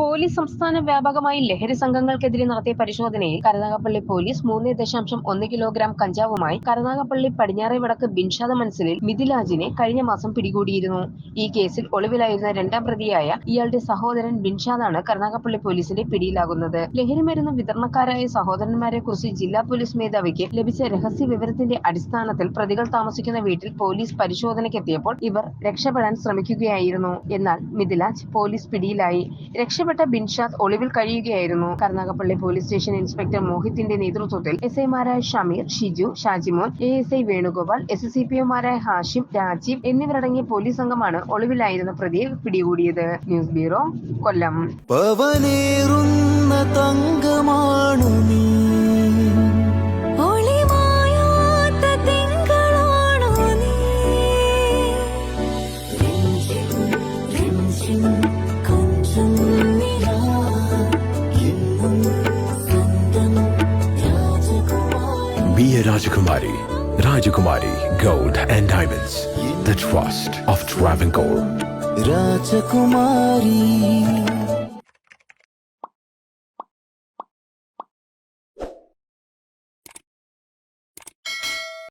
Police സംസ്ഥാന വ്യാപകമായി ലഹരി സംഘങ്ങൾക്കെതിരെ നടത്തിയ പരിശോധനയിൽ കരുനാഗപ്പള്ളി പോലീസ് 3.1 കിലോഗ്രാം കഞ്ചാവുമായി കരുനാഗപ്പള്ളി പടിഞ്ഞാറെ വടക്ക് ബിൻഷാദ മൻസിലിൽ മിഥിലാജിനെ കഴിഞ്ഞ മാസം പിടികൂടിയിരുന്നു. ഈ കേസിൽ ഒളിവിലായിരുന്ന രണ്ടാം പ്രതിയായ ഇയാളുടെ സഹോദരൻ ബിൻഷാദാണ് കരുനാഗപ്പള്ളി പോലീസിന്റെ പിടിയിലാകുന്നത്. ലഹരിമരുന്ന് വിതരണക്കാരായ സഹോദരന്മാരെ കുറിച്ച് ജില്ലാ പോലീസ് മേധാവിക്ക് ലഭിച്ച രഹസ്യ വിവരത്തിന്റെ അടിസ്ഥാനത്തിൽ പ്രതികൾ താമസിക്കുന്ന വീട്ടിൽ പോലീസ് പരിശോധനയ്ക്കെത്തിയപ്പോൾ ഇവർ രക്ഷപ്പെടാൻ ശ്രമിക്കുകയായിരുന്നു. എന്നാൽ മിഥിലാജ് പോലീസ് പിടിയിലായി. രക്ഷപ്പെട്ട ബിൻഷാദ് ഒളിവിൽ കഴിയുകയായിരുന്നു. കരുനാഗപ്പള്ളി പോലീസ് സ്റ്റേഷൻ ഇൻസ്പെക്ടർ മോഹിത്തിന്റെ നേതൃത്വത്തിൽ എസ്ഐമാരായ ഷമീർ, ഷിജു, ഷാജിമോൻ, ASI വേണുഗോപാൽ, SCPOമാരായ ഹാഷിം, രാജീവ് എന്നിവരടങ്ങിയ പോലീസ് സംഘമാണ് ഒളിവിലായിരുന്ന പ്രതിയെ പിടികൂടിയത്. News bureau, Kollam. Be a Rajakumari. Rajakumari Gold and Diamonds. The trust of Travancore. Rajakumari.